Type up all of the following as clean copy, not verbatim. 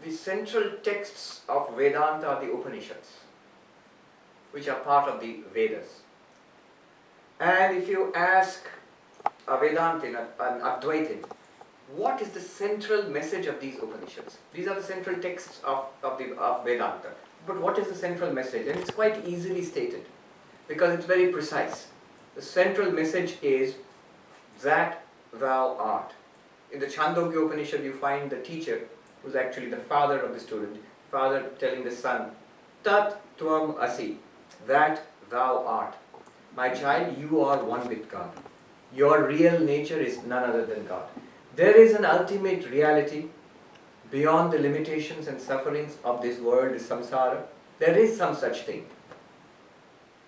the central texts of Vedanta are the Upanishads, which are part of the Vedas. And if you ask a Vedantin, an Advaitin, what is the central message of these Upanishads? These are the central texts of Vedanta. But what is the central message? And it's quite easily stated because it's very precise. The central message is that thou art. In the Chandogya Upanishad, you find the teacher, who's actually the father of the student, father telling the son, Tat Tvam Asi, that thou art. My child, you are one with God. Your real nature is none other than God. There is an ultimate reality beyond the limitations and sufferings of this world, this samsara. There is some such thing.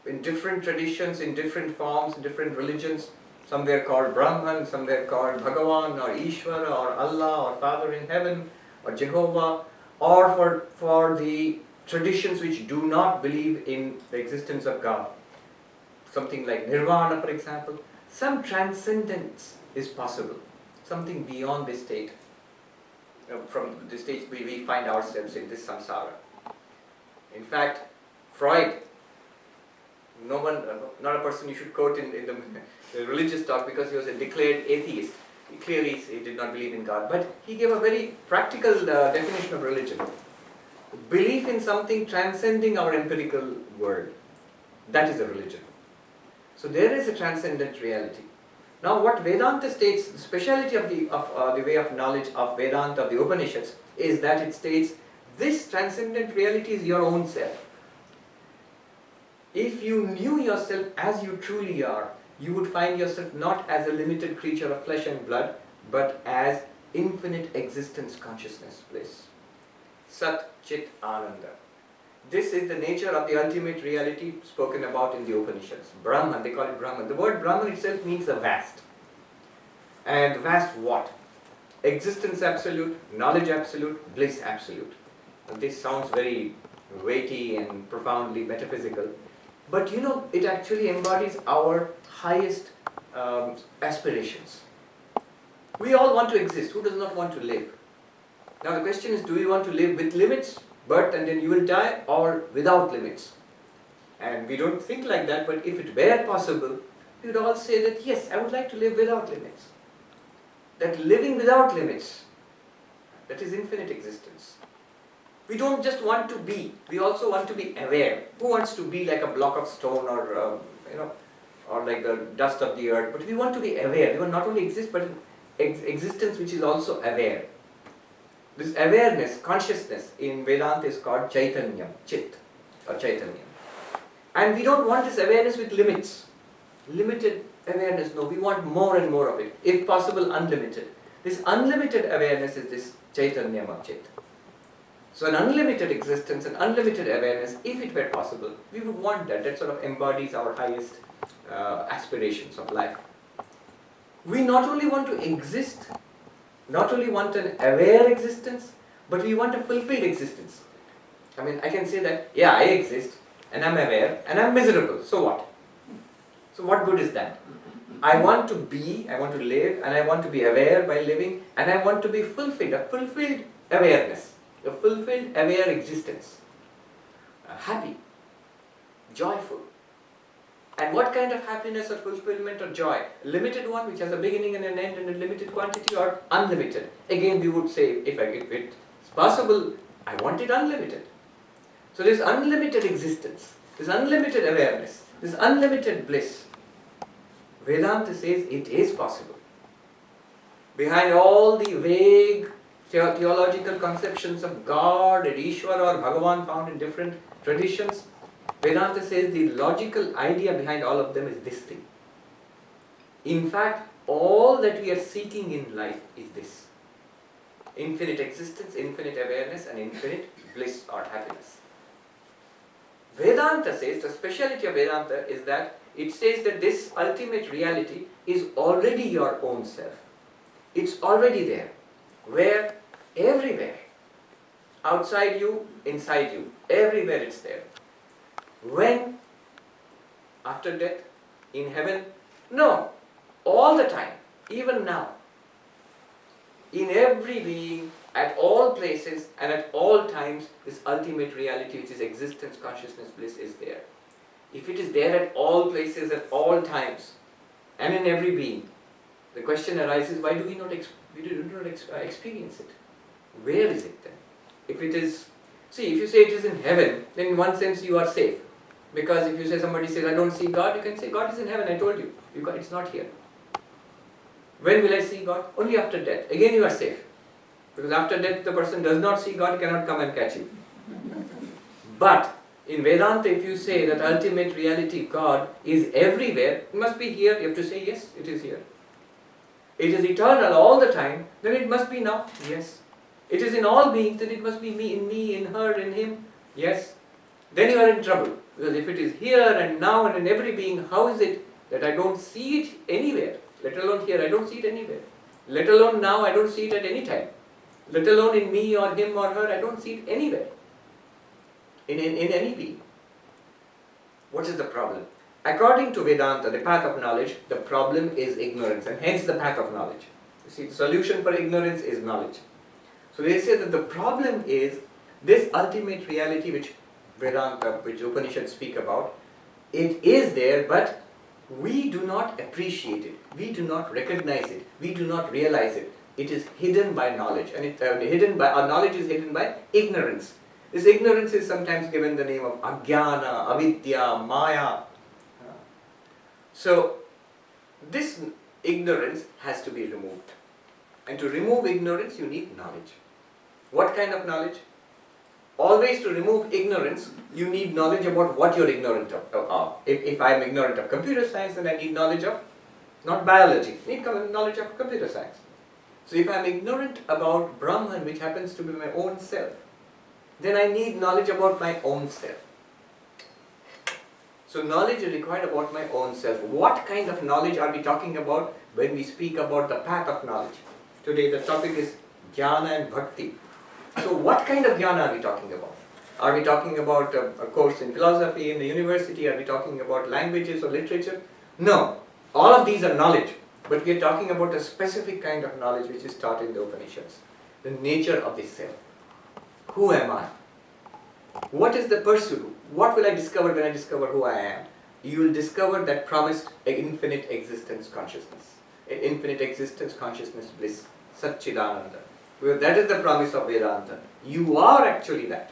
In different traditions, in different forms, in different religions, some were called Brahman, some were called Bhagavan or Ishvara or Allah or Father in Heaven or Jehovah, or for the traditions which do not believe in the existence of God. Something like Nirvana, for example. Some transcendence is possible. Something beyond this state. From the stage we find ourselves in this samsara. In fact, Freud, not a person you should quote in the religious talk because he was a declared atheist. He did not believe in God. But he gave a very practical definition of religion. Belief in something transcending our empirical world. That is a religion. So there is a transcendent reality. Now what Vedanta states, the speciality of the way of knowledge of Vedanta, of the Upanishads, is that it states this transcendent reality is your own self. If you knew yourself as you truly are, you would find yourself not as a limited creature of flesh and blood, but as infinite existence, consciousness, bliss. Sat Chit Ananda. This is the nature of the ultimate reality spoken about in the Upanishads. Brahman, they call it Brahman. The word Brahman itself means the vast. And vast what? Existence absolute, knowledge absolute, bliss absolute. And this sounds very weighty and profoundly metaphysical. But it actually embodies our highest aspirations. We all want to exist. Who does not want to live? Now the question is, do you want to live with limits, birth and then you will die, or without limits? And we don't think like that, but if it were possible, we would all say that yes, I would like to live without limits. That living without limits, that is infinite existence. We don't just want to be, we also want to be aware. Who wants to be like a block of stone or like the dust of the earth? But we want to be aware. We want not only exist, but existence which is also aware. This awareness, consciousness in Vedanta is called Chaitanya, Chit or Chaitanya. And we don't want this awareness with limits. Limited awareness, no, we want more and more of it. If possible, unlimited. This unlimited awareness is this Chaitanya or Chit. So an unlimited existence, an unlimited awareness, if it were possible, we would want that. That sort of embodies our highest aspirations of life. We not only want to exist, not only want an aware existence, but we want a fulfilled existence. I mean, I can say that, yeah, I exist, and I'm aware, and I'm miserable. So what? So what good is that? I want to be, I want to live, and I want to be aware by living, and I want to be fulfilled, a fulfilled awareness, a fulfilled aware existence. Happy, joyful. And what kind of happiness or fulfillment or joy? A limited one which has a beginning and an end and a limited quantity, or unlimited? Again we would say, if it's possible, I want it unlimited. So this unlimited existence, this unlimited awareness, this unlimited bliss, Vedanta says it is possible. Behind all the vague theological conceptions of God and Ishvara or Bhagavan found in different traditions, Vedanta says the logical idea behind all of them is this thing. In fact, all that we are seeking in life is this. Infinite existence, infinite awareness, and infinite bliss or happiness. Vedanta says, the speciality of Vedanta is that it says that this ultimate reality is already your own self. It's already there. Where? Everywhere. Outside you, inside you. Everywhere it's there. When? After death? In heaven? No. All the time. Even now. In every being, At all places and at all times, this ultimate reality, which is existence, consciousness, bliss, is there. If it is there at all places, at all times, and in every being, the question arises, why do we not experience it? Where is it then? If it is, see, if you say it is in heaven, then in one sense you are safe. Because if you say, somebody says, I don't see God, you can say, God is in heaven, I told you. It's not here. When will I see God? Only after death. Again you are safe. Because after death the person does not see God, cannot come and catch you. But in Vedanta, if you say that ultimate reality, God, is everywhere, it must be here, you have to say, yes, it is here. It is eternal all the time, then it must be now, yes. It is in all beings, then it must be me, in her, in him, yes. Then you are in trouble. Because if it is here and now and in every being, how is it that I don't see it anywhere? Let alone here, I don't see it anywhere. Let alone now, I don't see it at any time. Let alone in me or him or her, I don't see it anywhere. In any being. What is the problem? According to Vedanta, the path of knowledge, the problem is ignorance, and hence the path of knowledge. You see, the solution for ignorance is knowledge. So they say that the problem is this ultimate reality which Vedanta, which Upanishads speak about, it is there, but we do not appreciate it, we do not recognize it, we do not realize it. It is hidden by knowledge, and our knowledge is hidden by ignorance. This ignorance is sometimes given the name of Ajnana, Avidya, Maya. So, this ignorance has to be removed. And to remove ignorance, you need knowledge. What kind of knowledge? Always to remove ignorance, you need knowledge about what you're ignorant of. If I'm ignorant of computer science, then I need knowledge of, not biology, I need knowledge of computer science. So if I'm ignorant about Brahman, which happens to be my own self, then I need knowledge about my own self. So knowledge is required about my own self. What kind of knowledge are we talking about when we speak about the path of knowledge? Today the topic is Jnana and Bhakti. So what kind of Jnana are we talking about? Are we talking about a course in philosophy in the university? Are we talking about languages or literature? No. All of these are knowledge. But we are talking about a specific kind of knowledge which is taught in the Upanishads. The nature of the self. Who am I? What is the pursuit? What will I discover when I discover who I am? You will discover that promised infinite existence consciousness. Infinite existence consciousness bliss. Satchidananda. Because that is the promise of Vedanta. You are actually that.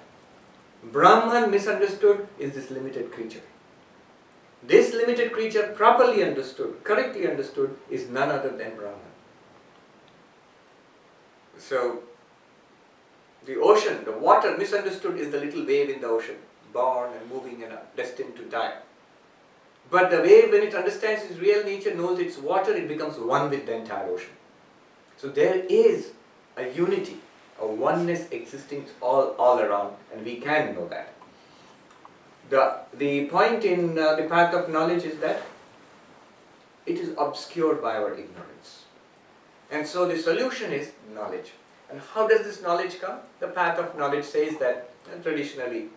Brahman misunderstood is this limited creature. This limited creature properly understood, correctly understood, is none other than Brahman. So, the ocean, the water misunderstood is the little wave in the ocean, born and moving and destined to die. But the wave, when it understands its real nature, knows its water, it becomes one with the entire ocean. So there is a unity, a oneness existing all around, and we can know that. The point in the path of knowledge is that it is obscured by our ignorance. And so the solution is knowledge. And how does this knowledge come? The path of knowledge says that traditionally,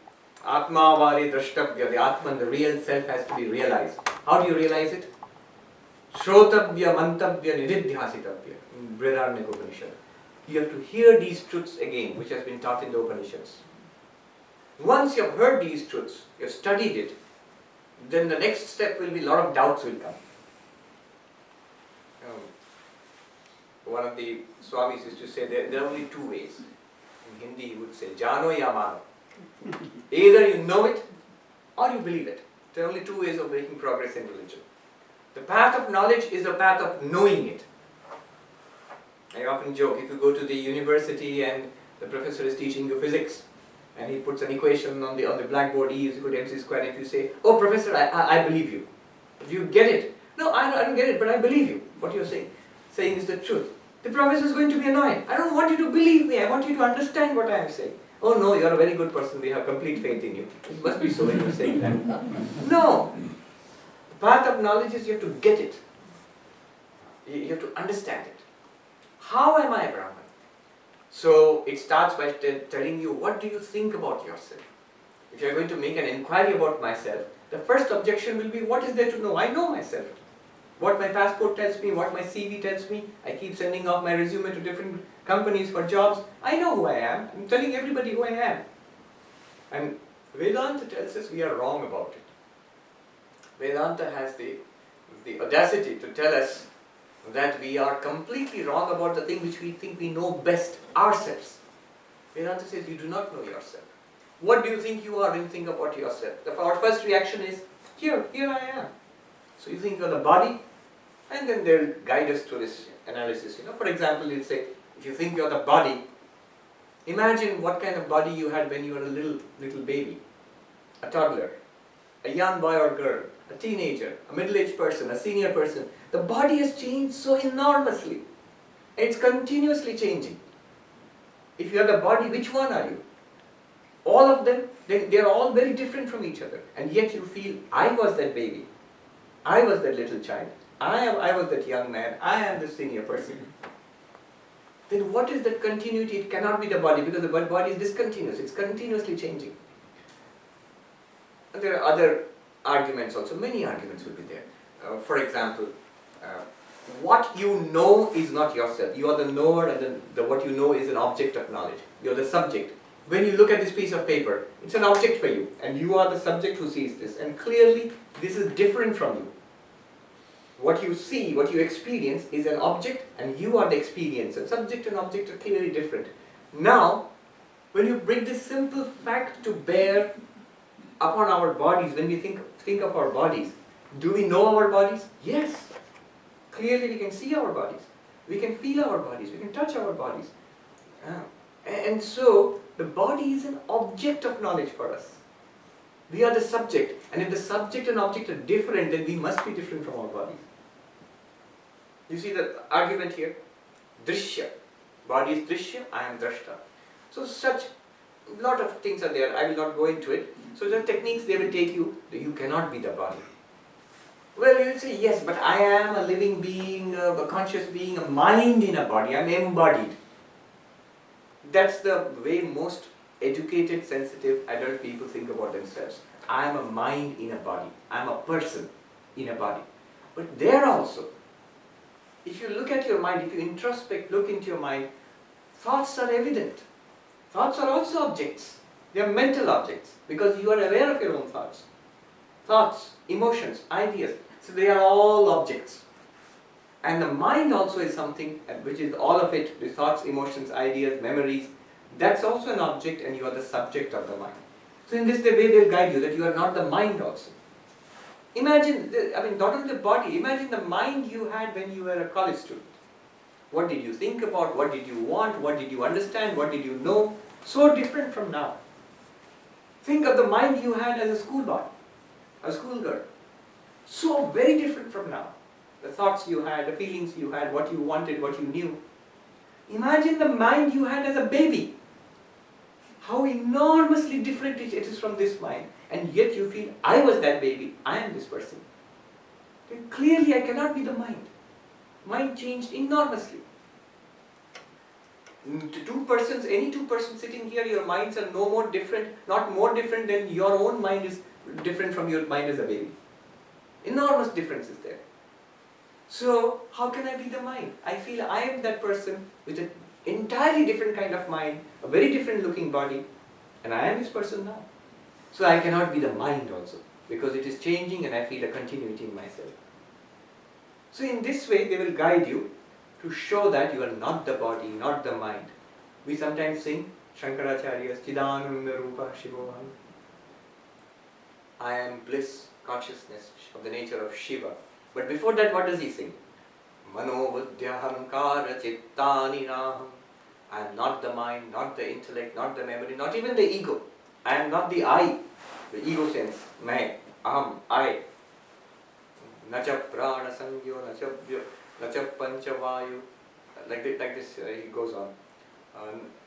Atma vari drashtavya, the Atman, the real self, has to be realized. How do you realize it? Shrotabhya mantavya niridhyasitavya in Brihadaranyaka Upanishad. You have to hear these truths again, which has been taught in the Upanishads. Once you have heard these truths, you have studied it, then the next step will be a lot of doubts will come. One of the Swamis used to say there are only two ways. In Hindi he would say, Jano ya mano. Either you know it or you believe it. There are only two ways of making progress in religion. The path of knowledge is the path of knowing it. I often joke, if you go to the university and the professor is teaching you physics, and he puts an equation on the blackboard, E is equal to mc squared, if you say, oh professor, I believe you. Do you get it? No, I don't get it, but I believe you. What you're saying is the truth. The professor is going to be annoyed. I don't want you to believe me, I want you to understand what I am saying. Oh no, you're a very good person, we have complete faith in you. It must be so when you're saying that. No! The path of knowledge is you have to get it. You have to understand it. How am I Brahman? So it starts by telling you, what do you think about yourself? If you're going to make an inquiry about myself, the first objection will be, what is there to know? I know myself. What my passport tells me, what my CV tells me. I keep sending off my resume to different companies for jobs. I know who I am. I'm telling everybody who I am. And Vedanta tells us we are wrong about it. Vedanta has the audacity to tell us that we are completely wrong about the thing which we think we know best ourselves. Vedanta says you do not know yourself. What do you think you are when you think about yourself? Our first reaction is, here I am. So you think you're the body, and then they'll guide us to this analysis. For example, you'll say, if you think you're the body, imagine what kind of body you had when you were a little baby, a toddler, a young boy or girl, a teenager, a middle-aged person, a senior person. The body has changed so enormously. It's continuously changing. If you are the body, which one are you? All of them, they are all very different from each other. And yet you feel, I was that baby. I was that little child. I was that young man. I am the senior person. Then what is that continuity? It cannot be the body, because the body is discontinuous. It's continuously changing. And there are other arguments also. Many arguments will be there. For example, what you know is not yourself. You are the knower, and what you know is an object of knowledge. You are the subject. When you look at this piece of paper, it's an object for you, and you are the subject who sees this. And clearly, this is different from you. What you see, what you experience is an object, and you are the experiencer. Subject and object are clearly different. Now, when you bring this simple fact to bear upon our bodies, when we think of our bodies, do we know our bodies? Yes. Clearly we can see our bodies. We can feel our bodies. We can touch our bodies. And so, the body is an object of knowledge for us. We are the subject. And if the subject and object are different, then we must be different from our bodies. You see the argument here? Drishya. Body is drishya, I am drashta. So such lot of things are there. I will not go into it. So the techniques they will take you, you cannot be the body. Well, you will say, yes, but I am a living being, a conscious being, a mind in a body. I am embodied. That's the way most educated, sensitive, adult people think about themselves. I am a mind in a body. I am a person in a body. But there also, if you look at your mind, if you introspect, look into your mind, thoughts are evident. Thoughts are also objects. They are mental objects because you are aware of your own thoughts. Thoughts, emotions, ideas. So they are all objects. And the mind also is something which is all of it, the thoughts, emotions, ideas, memories. That's also an object, and you are the subject of the mind. So in this way they'll guide you that you are not the mind also. Imagine, not only the body, imagine the mind you had when you were a college student. What did you think about? What did you want? What did you understand? What did you know? So different from now. Think of the mind you had as a schoolboy, a schoolgirl. So very different from now. The thoughts you had, the feelings you had, what you wanted, what you knew. Imagine the mind you had as a baby. How enormously different it is from this mind. And yet you feel, I was that baby, I am this person. Then clearly I cannot be the mind. Mind changed enormously. Two persons, any two persons sitting here, your minds are no more different, not more different than your own mind is different from your mind as a baby. Enormous difference is there. So, how can I be the mind? I feel I am that person with an entirely different kind of mind, a very different looking body, and I am this person now. So I cannot be the mind also, because it is changing and I feel a continuity in myself. So in this way they will guide you to show that you are not the body, not the mind. We sometimes sing Shankaracharya's Chidananda Rupa Shivoham. I am bliss, consciousness of the nature of Shiva. But before that, what does he sing? Mano Buddhyahankara Chittani Naham. I am not the mind, not the intellect, not the memory, not even the ego. I am not the I, the ego sense. Main, aham, I. Nacha prana sangyo, nacha panchavayu. Like this he goes on.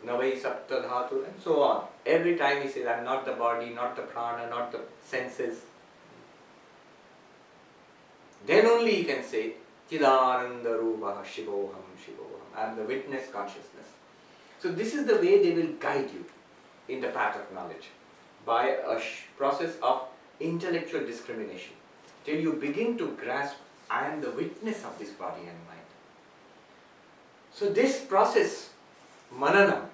Navai sapta dhatu, and so on. Every time he says, I am not the body, not the prana, not the senses. Then only he can say, Chidananda Rupa Shivoham Shivoham. I am the witness consciousness. So this is the way they will guide you in the path of knowledge, by a process of intellectual discrimination, till you begin to grasp I am the witness of this body and mind. So this process, manana,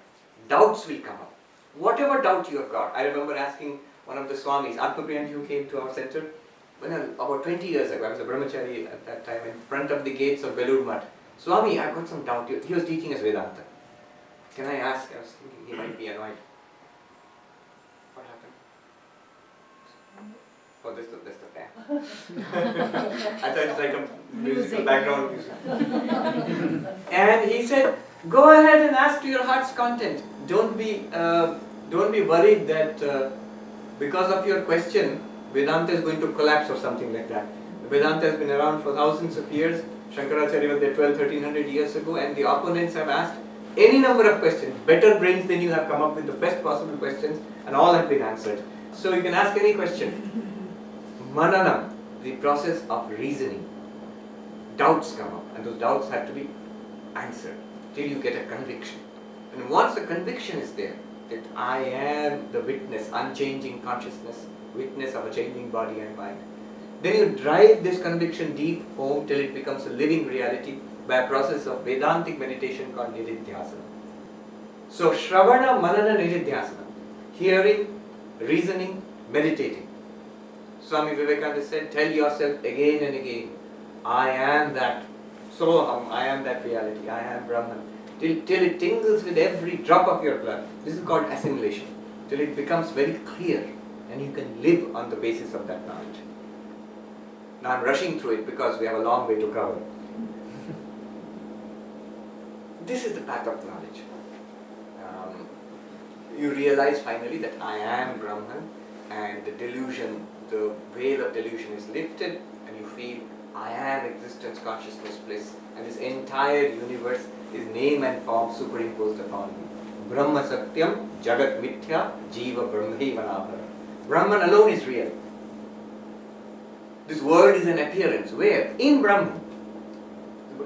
doubts will come up. Whatever doubt you have got. I remember asking one of the Swamis, Atmapriyanti, who came to our center, about 20 years ago, I was a brahmachari at that time, in front of the gates of Belur Math. Swami, I've got some doubt. He was teaching us Vedanta. Can I ask? I was thinking he might be annoyed. What happened? Oh, that's the fan. I thought it's like a musical background music. And he said, go ahead and ask to your heart's content. Don't be worried that because of your question, Vedanta is going to collapse or something like that. Vedanta has been around for thousands of years. Shankaracharya was there 1200-1300 years ago, and the opponents have asked any number of questions, better brains than you have come up with the best possible questions, and all have been answered. So you can ask any question. Mananam, the process of reasoning. Doubts come up, and those doubts have to be answered till you get a conviction. And once a conviction is there, that I am the witness, unchanging consciousness, witness of a changing body and mind, then you drive this conviction deep home till it becomes a living reality by a process of Vedantic meditation called Nididhyasana. So Shravana, Manana, Nididhyasana. Hearing, reasoning, meditating. Swami Vivekananda said, tell yourself again and again, I am that Soham, I am that reality, I am Brahman. Till it tingles with every drop of your blood. This is called assimilation. Till it becomes very clear and you can live on the basis of that knowledge. Now I'm rushing through it because we have a long way to cover. This is the path of knowledge. You realize finally that I am Brahman, and the delusion, the veil of delusion is lifted, and you feel I am existence, consciousness, bliss, and this entire universe is name and form superimposed upon me. Brahma Satyam, Jagat Mithya, Jiva Brahmaivanabhara. Brahman alone is real. This world is an appearance. Where? In Brahman.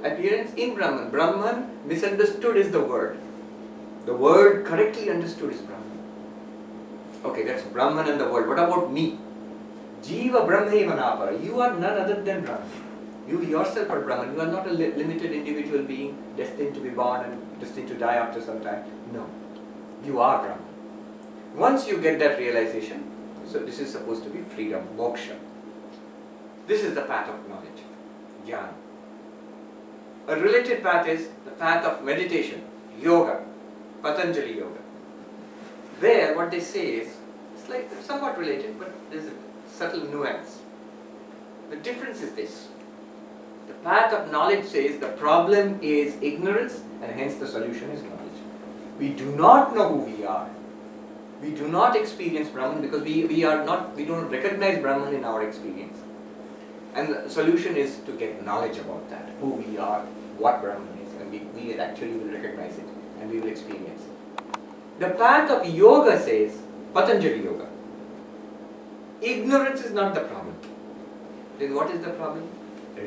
Appearance in Brahman. Brahman misunderstood is the word. The word correctly understood is Brahman. Okay, that's Brahman and the world. What about me? Jiva Brahmaivanapara. You are none other than Brahman. You yourself are Brahman. You are not a limited individual being destined to be born and destined to die after some time. No. You are Brahman. Once you get that realization, so this is supposed to be freedom, moksha. This is the path of knowledge, jnana. A related path is the path of meditation, yoga, Patanjali yoga. There, what they say is, it's like somewhat related, but there's a subtle nuance. The difference is this. The path of knowledge says the problem is ignorance, and hence the solution is knowledge. We do not know who we are. We do not experience Brahman because we don't recognize Brahman in our experience. And the solution is to get knowledge about that, who we are, what Brahman is, and we actually will recognize it and we will experience it. The path of yoga says, Patanjali yoga, ignorance is not the problem. Then what is the problem?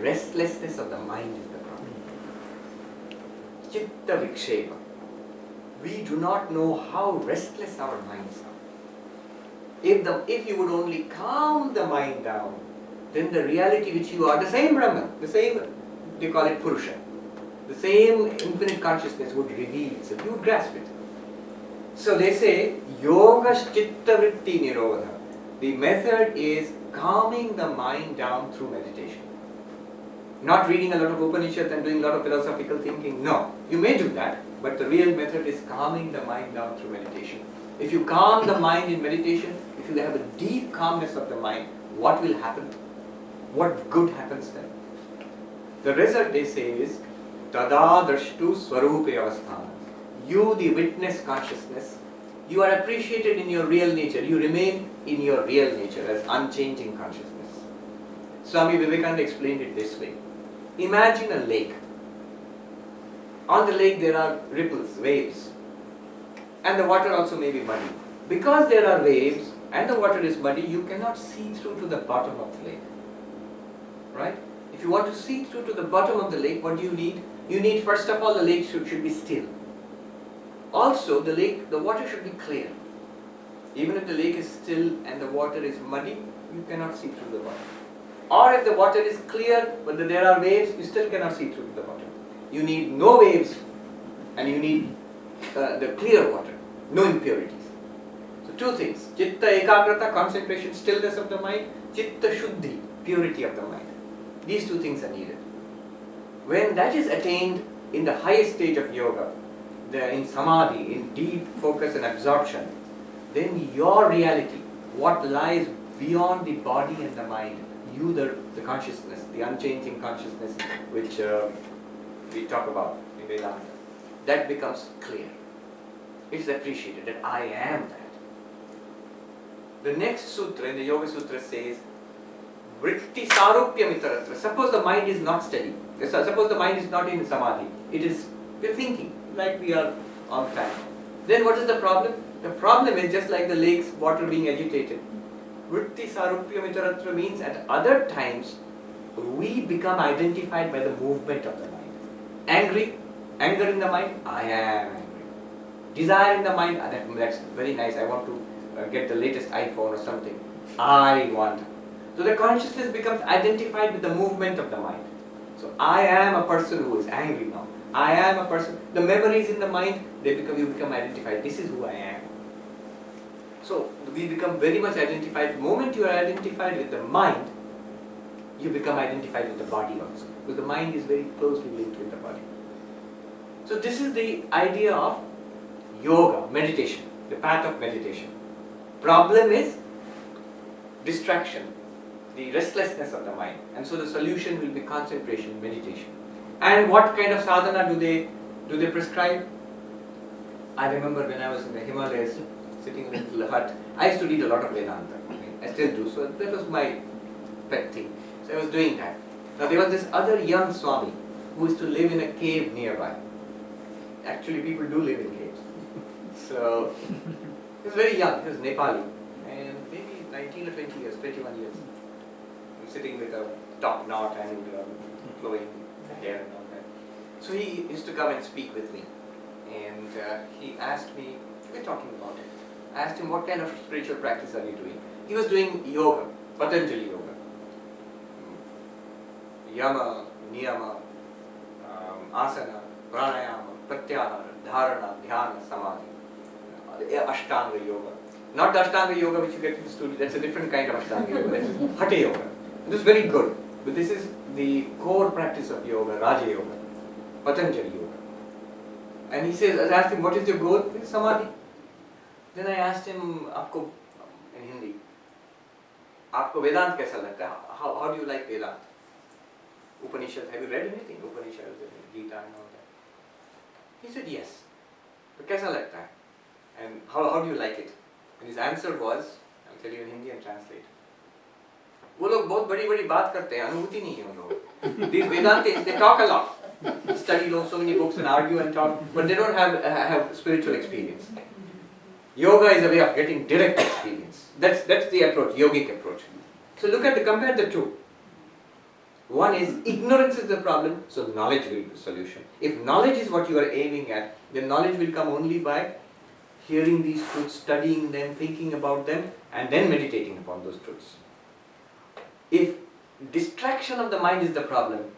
Restlessness of the mind is the problem. Chitta vikshepa. We do not know how restless our minds are. If you would only calm the mind down, then the reality which you are, the same Brahman, the same, they call it Purusha, the same infinite consciousness would reveal itself. You would grasp it. So they say, Yoga Chitta Vritti Nirodha. The method is calming the mind down through meditation. Not reading a lot of Upanishads and doing a lot of philosophical thinking. No, you may do that, but the real method is calming the mind down through meditation. If you calm the mind in meditation, if you have a deep calmness of the mind, what will happen? What good happens then? The result, they say, is Tada Drashtu Swarupe Avasthana. You, the witness consciousness, you are appreciated in your real nature. You remain in your real nature as unchanging consciousness. Swami Vivekananda explained it this way. Imagine a lake. On the lake there are ripples, waves. And the water also may be muddy. Because there are waves and the water is muddy, you cannot see through to the bottom of the lake. Right? If you want to see through to the bottom of the lake, what do you need? You need, first of all, the lake should be still. Also, the water should be clear. Even if the lake is still and the water is muddy, you cannot see through the water. Or if the water is clear but there are waves, you still cannot see through the water. You need no waves and you need the clear water, no impurities. So two things, Chitta Ekagrata, concentration, stillness of the mind, Chitta Shuddhi, purity of the mind. These two things are needed. When that is attained in the highest stage of yoga, in samadhi, in deep focus and absorption, then your reality, what lies beyond the body and the mind, you the consciousness, the unchanging consciousness which we talk about in Vedanta, that becomes clear. It's appreciated that I am that. The next sutra in the Yoga Sutra says, Vritti Sarupya Mitaratra. Suppose the mind is not steady. Suppose the mind is not in samadhi. We're thinking like we are all the time. Then what is the problem? The problem is just like the lake's water being agitated. Vritti Sarupya Mitaratra means at other times we become identified by the movement of the mind. Anger in the mind, I am angry. Desire in the mind, that's very nice, I want to get the latest iPhone or something. I want. So the consciousness becomes identified with the movement of the mind. So I am a person who is angry now. I am a person. The memories in the mind, you become identified. This is who I am. So we become very much identified. The moment you are identified with the mind, you become identified with the body also. Because the mind is very closely linked with the body. So this is the idea of yoga, meditation, the path of meditation. Problem is distraction, the restlessness of the mind. And so the solution will be concentration, meditation. And what kind of sadhana do they prescribe? I remember when I was in the Himalayas, sitting in a little hut, I used to read a lot of Vedanta. I still do, so that was my pet thing. So I was doing that. Now there was this other young Swami who used to live in a cave nearby. Actually, people do live in caves. So he was very young, he was Nepali, and maybe 19 or 20 years, 21 years. He was sitting with a top knot and flowing hair and all that. So he used to come and speak with me, and he asked me, we were talking about it. I asked him, what kind of spiritual practice are you doing? He was doing yoga, Patanjali yoga. Yama, Niyama, Asana, Pranayama, Pratyahara, Dharana, Dhyana, Samadhi. Ashtanga yoga. Not the Ashtanga yoga which you get in the studio, that's a different kind of Ashtanga yoga. That's Hatha yoga. This is very good. But this is the core practice of yoga, Raja yoga, Patanjali yoga. And he says, I asked him, what is your goal? He said, Samadhi. Then I asked him, Aapko, in Hindi, Aapko Vedant kaisa lagta hai? How do you like Vedant? Upanishads, have you read anything? Upanishads, Gita and all that. He said, yes. But kaisa lagta hai? And how do you like it? And his answer was, I'll tell you in Hindi and translate. वो लोग बहुत बड़ी बात करते हैं, अनुभूति नहीं है उन लोगों. These Vedantists, they talk a lot, study so many books and argue and talk, but they don't have spiritual experience. Yoga is a way of getting direct experience. That's the approach, yogic approach. So compare the two. One is ignorance is the problem, so knowledge will be the solution. If knowledge is what you are aiming at, then knowledge will come only by hearing these truths, studying them, thinking about them, and then meditating upon those truths. If distraction of the mind is the problem,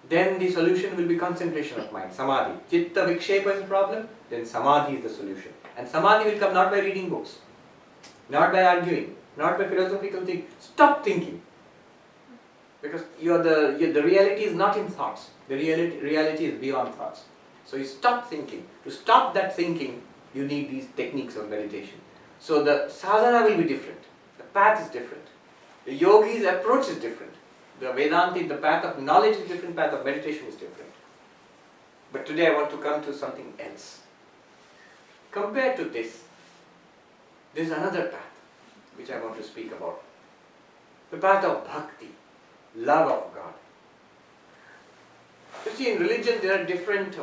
then the solution will be concentration of mind, samadhi. Chitta vikshepa is the problem, then samadhi is the solution. And samadhi will come not by reading books, not by arguing, not by philosophical thinking. Stop thinking. Because the reality is not in thoughts. The reality is beyond thoughts. So you stop thinking. To stop that thinking, you need these techniques of meditation. So the sadhana will be different. The path is different. The yogi's approach is different. The Vedanti, the path of knowledge is different, path of meditation is different. But today I want to come to something else. Compared to this, there is another path which I want to speak about. The path of bhakti, love of God. You see, in religion there are different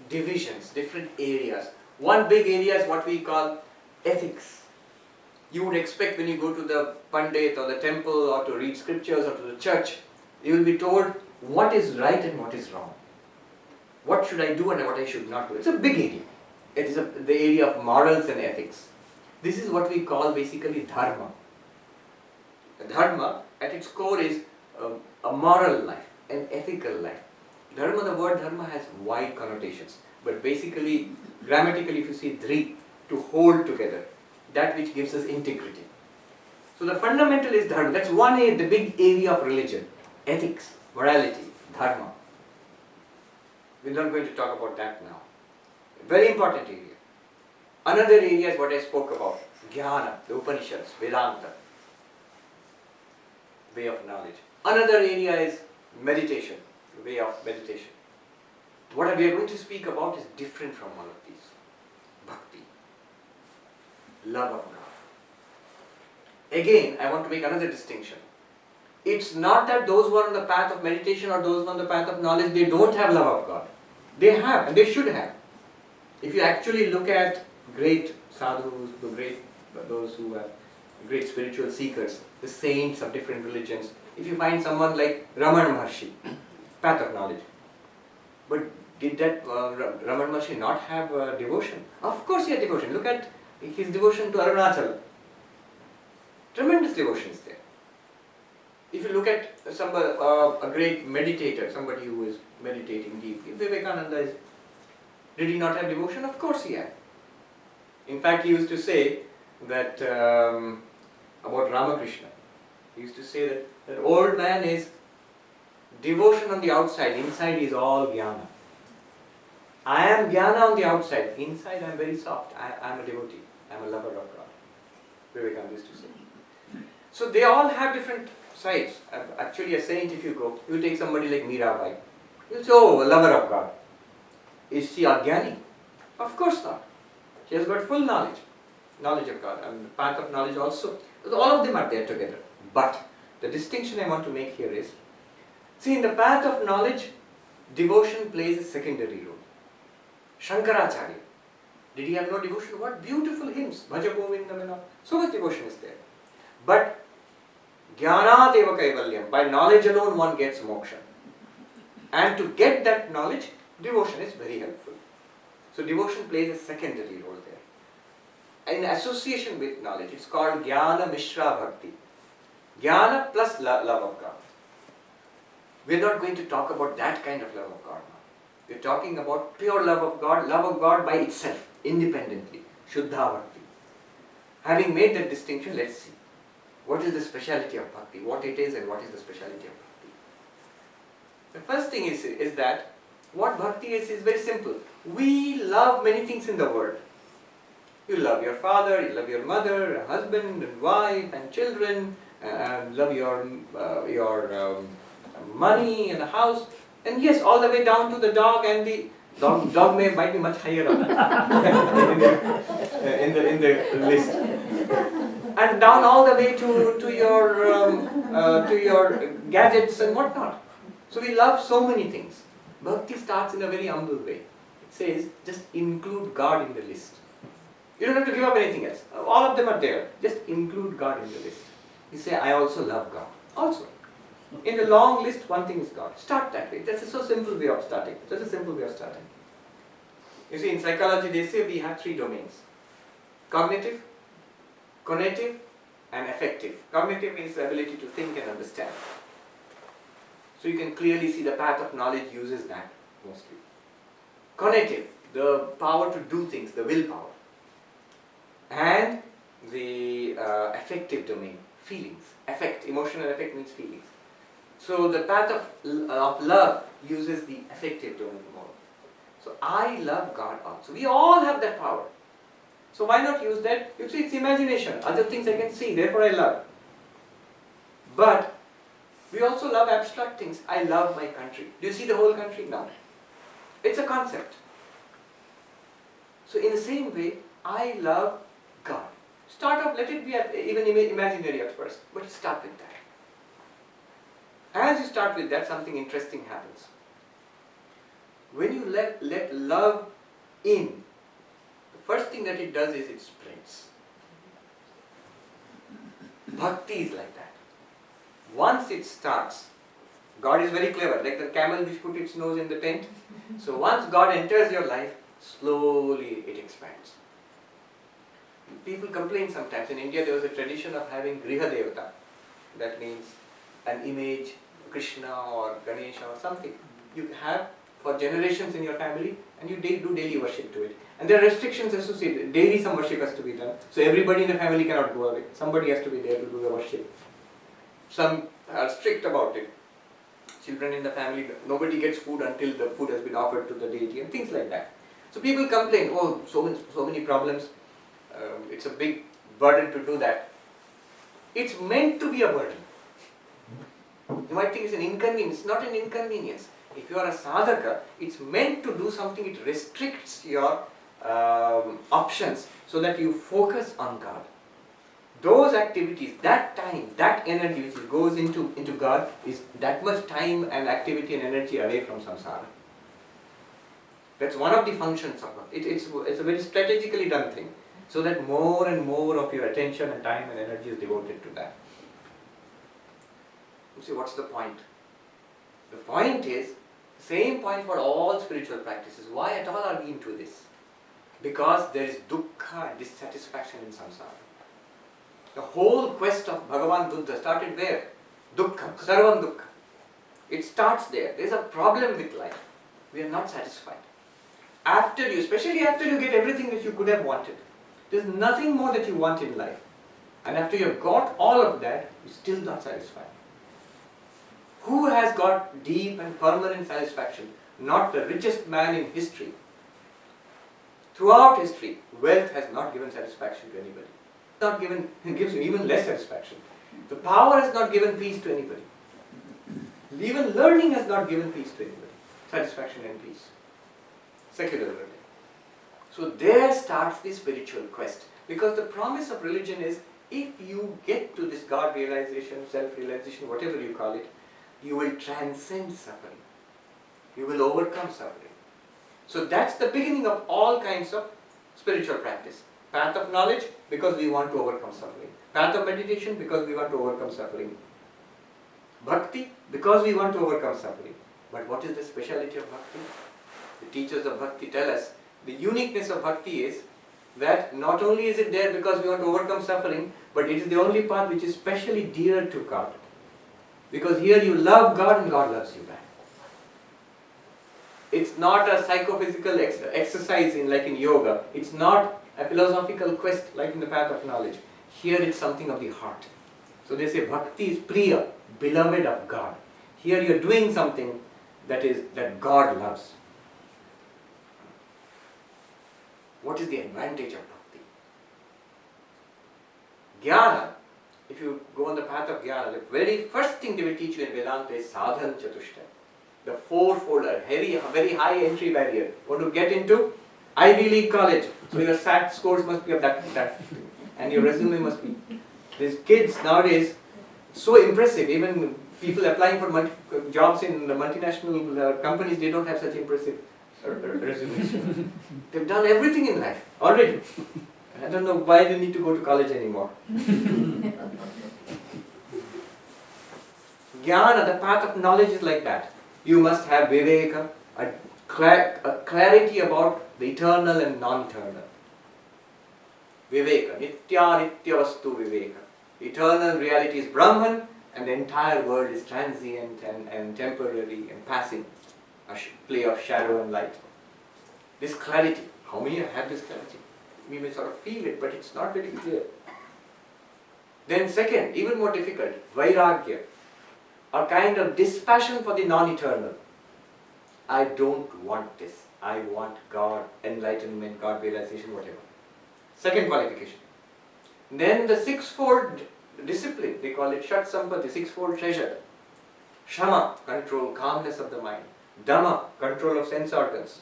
divisions, different areas. One big area is what we call ethics. You would expect when you go to the Pandit or the temple or to read scriptures or to the church, you will be told what is right and what is wrong. What should I do and what I should not do. It's a big area. It is the area of morals and ethics. This is what we call basically dharma. Dharma at its core is a moral life, an ethical life. Dharma, the word dharma has wide connotations, but basically, grammatically, if you see dri, to hold together, that which gives us integrity. So the fundamental is dharma. That's one area, the big area of religion, ethics, morality, dharma. We're not going to talk about that now. Very important area. Another area is what I spoke about, jnana, the Upanishads, Vedanta, way of knowledge. Another area is meditation, the way of meditation. What we are going to speak about is different from all of these. Bhakti, love of God. Again, I want to make another distinction. It's not that those who are on the path of meditation or those who are on the path of knowledge, they don't have love of God. They have, and they should have. If you actually look at great sadhus, those who are great spiritual seekers, the saints of different religions, if you find someone like Ramana Maharshi, path of knowledge, but did that Ramana Maharshi not have devotion? Of course he had devotion. Look at his devotion to Arunachala. Tremendous devotion is there. If you look at a great meditator, somebody who is meditating deeply, Vivekananda did he not have devotion? Of course he had. In fact, he used to say that about Ramakrishna. He used to say that that old man is devotion on the outside, inside is all jnana. I am jnana on the outside, inside I am very soft. I am a devotee, I am a lover of God. Vivekananda used to say. So they all have different sides. Actually, a saint, if you go, you take somebody like Mirabai, you'll say, oh, a lover of God. Is she Ajnani? Of course not. She has got full knowledge of God, and the path of knowledge also. So all of them are there together. But the distinction I want to make here is, see, in the path of knowledge, devotion plays a secondary role. Shankaracharya, did he have no devotion? What beautiful hymns, Bhaja Govindam and all. So much devotion is there. But Jnanat eva kaivalyam, by knowledge alone one gets moksha. And to get that knowledge, devotion is very helpful. So devotion plays a secondary role there. In association with knowledge, it's called Jnana Mishra Bhakti. Jnana plus love of God. We're not going to talk about that kind of love of God now. We're talking about pure love of God by itself, independently, Shuddha Bhakti. Having made that distinction, let's see. What is the speciality of Bhakti? What it is and what is the speciality of Bhakti? The first thing is that what Bhakti is very simple. We love many things in the world. You love your father, you love your mother, a husband and wife and children, love your money and a house, and yes, all the way down to the dog, and the dog might be much higher up in the list, and down all the way to your gadgets and whatnot. So we love so many things. Bhakti starts in a very humble way. It says, just include God in the list. You don't have to give up anything else. All of them are there. Just include God in the list. You say, I also love God. Also. In the long list, one thing is God. Start that way. That's a so simple way of starting. That's a simple way of starting. You see, in psychology, they say we have three domains. Cognitive, conative, and affective. Cognitive means the ability to think and understand. So you can clearly see the path of knowledge uses that mostly. Conative, the power to do things, the willpower. And the affective domain, feelings. Affect, emotional affect means feelings. So the path of love uses the affective domain more. So I love God also. We all have that power. So why not use that? You see, it's imagination. Other things I can see, therefore I love. But we also love abstract things. I love my country. Do you see the whole country? No. It's a concept. So in the same way, I love God. Start off, let it be even imaginary at first, but start with that. As you start with that, something interesting happens. When you let love in, the first thing that it does is it spreads. Bhakti is like that. Once it starts, God is very clever, like the camel which put its nose in the tent. So once God enters your life, slowly it expands. People complain sometimes. In India there was a tradition of having Griha Devata. That means an image, Krishna or Ganesha or something. You have for generations in your family, and you do daily worship to it. And there are restrictions associated. Daily some worship has to be done. So everybody in the family cannot go away. Somebody has to be there to do the worship. Some are strict about it. Children in the family, nobody gets food until the food has been offered to the deity and things like that. So people complain, oh, so many problems. It's a big burden to do that. It's meant to be a burden. You might think it's an inconvenience. It's not an inconvenience. If you are a sadhaka, it's meant to do something. It restricts your options so that you focus on God. Those activities, that time, that energy which goes into God is that much time and activity and energy away from samsara. That's one of the functions of it. It's a very strategically done thing, so that more and more of your attention and time and energy is devoted to that. You see, what's the point? The point is, same point for all spiritual practices. Why at all are we into this? Because there is dukkha and dissatisfaction in samsara. The whole quest of Bhagavan Buddha started where? Dukkha, sarvam dukkha. It starts there. There is a problem with life. We are not satisfied. Especially after you get everything that you could have wanted. There is nothing more that you want in life. And after you have got all of that, you are still not satisfied. Who has got deep and permanent satisfaction? Not the richest man in history. Throughout history, wealth has not given satisfaction to anybody. Gives you even less satisfaction. The power has not given peace to anybody. Even learning has not given peace to anybody. Satisfaction and peace. Secular learning. So there starts the spiritual quest. Because the promise of religion is, if you get to this God realization, self-realization, whatever you call it, you will transcend suffering. You will overcome suffering. So that's the beginning of all kinds of spiritual practice. Path of knowledge, because we want to overcome suffering. Path of meditation, because we want to overcome suffering. Bhakti, because we want to overcome suffering. But what is the speciality of bhakti? The teachers of bhakti tell us, the uniqueness of bhakti is that not only is it there because we want to overcome suffering, but it is the only path which is specially dear to God. Because here you love God and God loves you back. It's not a psychophysical exercise like in yoga. It's not a philosophical quest like in the path of knowledge. Here it's something of the heart. So they say bhakti is priya, beloved of God. Here you are doing something that God loves. What is the advantage of bhakti? Jnana, if you go on the path of jnana, the very first thing they will teach you in Vedanta is sadhan chatushtaya. The fourfold, very high entry barrier. Want to get into Ivy League college. So your SAT scores must be of that. And your resume must be. These kids nowadays, so impressive. Even people applying for jobs in the multinational companies, they don't have such impressive resumes. They've done everything in life already. I don't know why they need to go to college anymore. Jnana, the path of knowledge is like that. You must have viveka, a clarity about the eternal and non-eternal. Viveka, nitya vastu viveka. Eternal reality is Brahman, and the entire world is transient and temporary and passing, a play of shadow and light. This clarity, how many have this clarity? We may sort of feel it, but it's not very clear. Then second, even more difficult, vairagya, a kind of dispassion for the non-eternal. I don't want this. I want God, enlightenment, God realization, whatever. Second qualification. Then the sixfold discipline, they call it Shat Sampati, sixfold treasure. Shama, control, calmness of the mind. Dhamma, control of sense organs.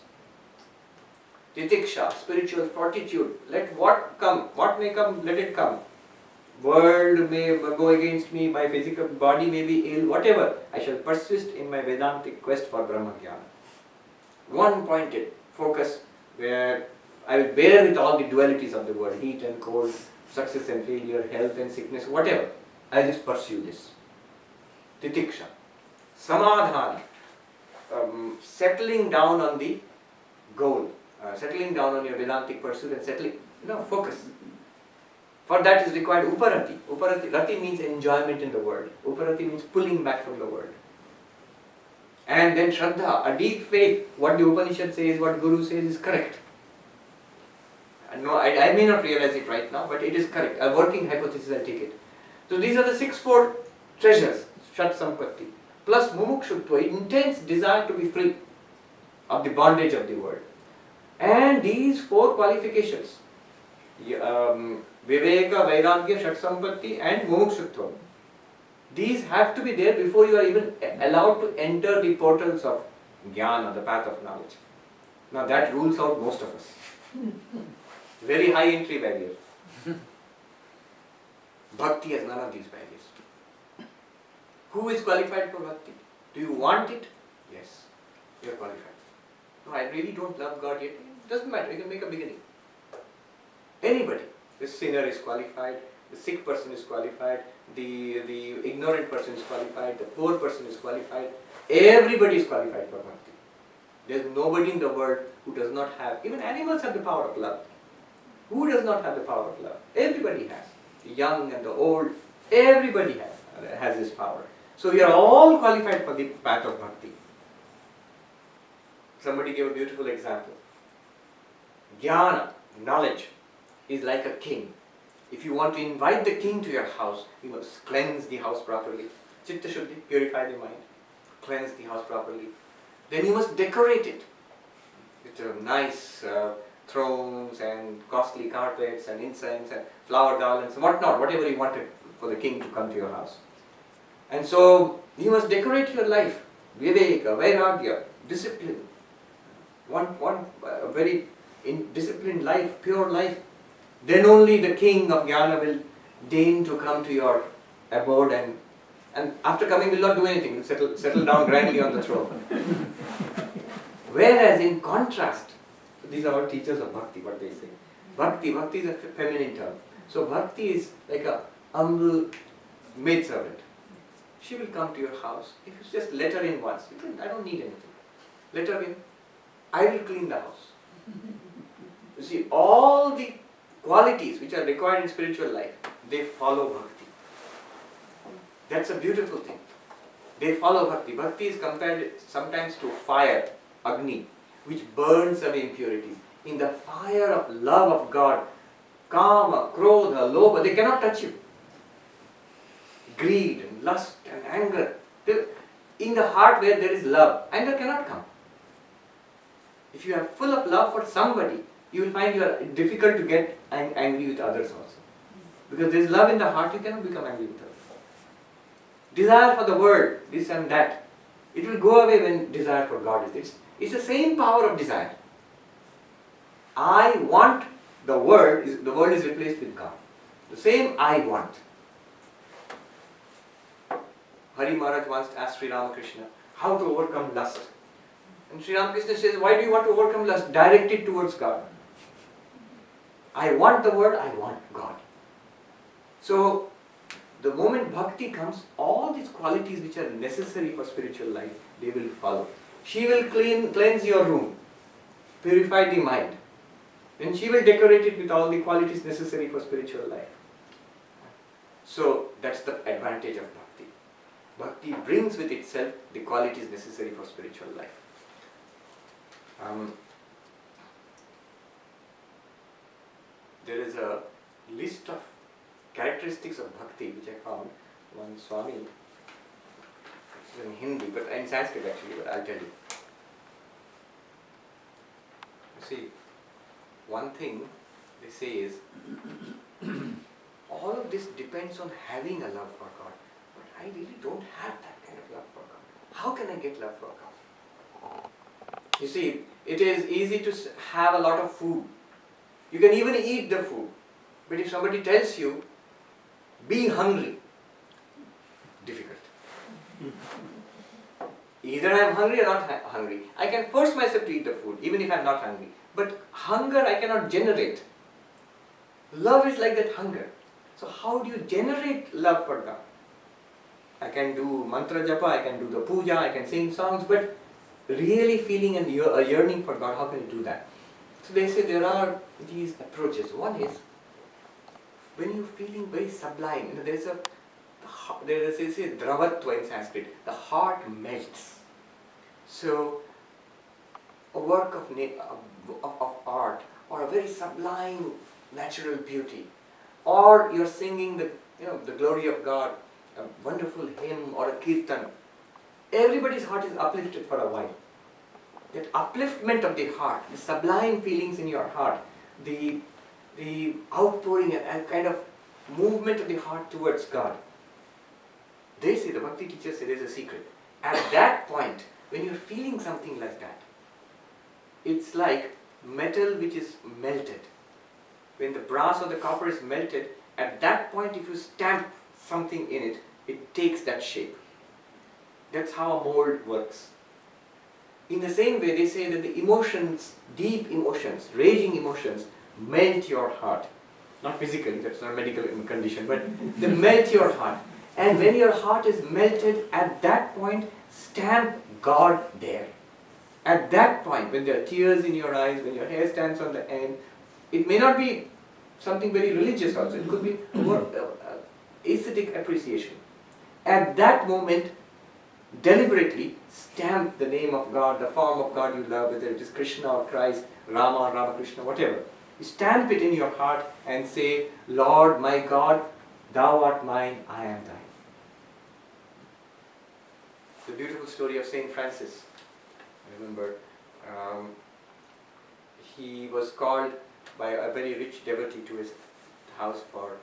Titiksha, spiritual fortitude. Let what come, what may come, let it come. World may go against me, my physical body may be ill, whatever. I shall persist in my Vedantic quest for Brahma Jnana. One pointed focus where I will bear with all the dualities of the world, heat and cold, success and failure, health and sickness, whatever. I just pursue this. Titiksha. Samadhana. Settling down on the goal. Settling down on your Vedantic pursuit and focus. For that is required uparati. Rati means enjoyment in the world. Uparati means pulling back from the world. And then Shraddha, a deep faith. What the Upanishad says, what Guru says is correct. No, I may not realize it right now, but it is correct. A working hypothesis, I take it. So these are the 6 treasures, Shat Sampatti. Plus Mumukshutva, intense desire to be free of the bondage of the world. And these 4 qualifications, Viveka, Vairagya, Shat Sampatti and Mumukshutva, these have to be there before you are even allowed to enter the portals of Jnana, the path of knowledge. Now that rules out most of us. Very high entry barrier. Bhakti has none of these barriers. Who is qualified for bhakti? Do you want it? Yes, you are qualified. No, I really don't love God yet. It doesn't matter, you can make a beginning. Anybody. The sinner is qualified, the sick person is qualified, the ignorant person is qualified, the poor person is qualified. Everybody is qualified for bhakti. There is nobody in the world who does not have, even animals have the power of love. Who does not have the power of love? Everybody has. The young and the old, everybody has this power. So we are all qualified for the path of bhakti. Somebody gave a beautiful example. Jnana, knowledge, is like a king. If you want to invite the king to your house, you must cleanse the house properly. Chitta Shuddhi, purify the mind. Cleanse the house properly. Then you must decorate it with nice thrones and costly carpets and incense and flower garlands and whatnot, whatever you wanted for the king to come to your house. And so you must decorate your life. Viveka, Vairagya, discipline. One very disciplined life, pure life. Then only the king of Jnana will deign to come to your abode and after coming will not do anything, will settle down grandly on the throne. Whereas in contrast, these are all teachers of bhakti, what they say. Bhakti is a feminine term. So bhakti is like a humble maidservant. She will come to your house. If you just let her in once, I don't need anything. Let her in. I will clean the house. You see, all the qualities which are required in spiritual life, they follow bhakti. That's a beautiful thing. They follow bhakti. Bhakti is compared sometimes to fire, Agni, which burns away impurities. In the fire of love of God, Kama, Krodha, Lobha, they cannot touch you. Greed and lust and anger. In the heart where there is love, anger cannot come. If you are full of love for somebody, you will find you are difficult to get angry with others also. Because there is love in the heart, you cannot become angry with others. Desire for the world, this and that, it will go away when desire for God is there. It's the same power of desire. I want the world is replaced with God. The same I want. Hari Maharaj once asked Sri Ramakrishna how to overcome lust. And Sri Ramakrishna says, why do you want to overcome lust? Direct it towards God. I want the world, I want God. So, the moment bhakti comes, all these qualities which are necessary for spiritual life, they will follow. She will cleanse your room, purify the mind. Then she will decorate it with all the qualities necessary for spiritual life. So, that's the advantage of bhakti. Bhakti brings with itself the qualities necessary for spiritual life. There is a list of characteristics of bhakti which I found. One Swami, it's in Hindi, but in Sanskrit actually, but I'll tell you. You see, one thing they say is, all of this depends on having a love for God. But I really don't have that kind of love for God. How can I get love for God? You see, it is easy to have a lot of food. You can even eat the food. But if somebody tells you, be hungry, difficult. Either I am hungry or not hungry. I can force myself to eat the food, even if I am not hungry. But hunger I cannot generate. Love is like that hunger. So how do you generate love for God? I can do mantra japa, I can do the puja, I can sing songs, but really feeling a yearning for God, how can you do that? So they say there are these approaches. One is when you're feeling very sublime, there's a dravatva in Sanskrit, the heart melts. So a work of art, or a very sublime natural beauty, or you're singing the glory of God, a wonderful hymn or a kirtan, everybody's heart is uplifted for a while. That upliftment of the heart, the sublime feelings in your heart, the outpouring and kind of movement of the heart towards God. They say, the Bhakti teachers say there's a secret. At that point, when you're feeling something like that, it's like metal which is melted. When the brass or the copper is melted, at that point if you stamp something in it, it takes that shape. That's how a mold works. In the same way, they say that the emotions, deep emotions, raging emotions, melt your heart. Not physically, that's not a medical condition, but they melt your heart. And when your heart is melted, at that point, stamp God there. At that point, when there are tears in your eyes, when your hair stands on the end, it may not be something very religious also, it could be more aesthetic appreciation. At that moment, deliberately stamp the name of God, the form of God you love, whether it is Krishna or Christ, Rama, Ramakrishna, whatever. You stamp it in your heart and say, Lord my God, thou art mine, I am thine. The beautiful story of Saint Francis. I remember he was called by a very rich devotee to his house for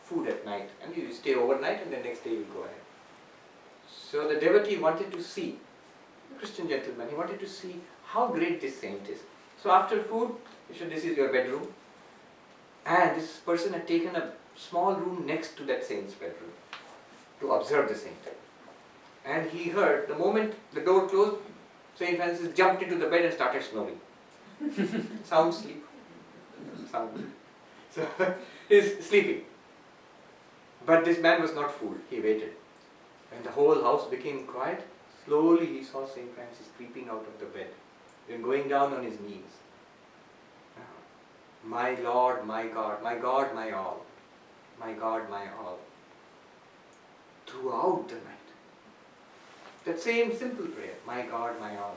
food at night, and you stay overnight and the next day you go ahead. So the devotee wanted to see, the Christian gentleman, he wanted to see how great this saint is. So after food, he said, this is your bedroom. And this person had taken a small room next to that saint's bedroom to observe the saint. And he heard, the moment the door closed, Saint Francis jumped into the bed and started snoring. Sound sleep. Sound. So he's sleeping. But this man was not fooled. He waited. When the whole house became quiet, slowly he saw Saint Francis creeping out of the bed, then going down on his knees. My Lord, my God, my God, my all. My God, my all. Throughout the night. That same simple prayer, my God, my all,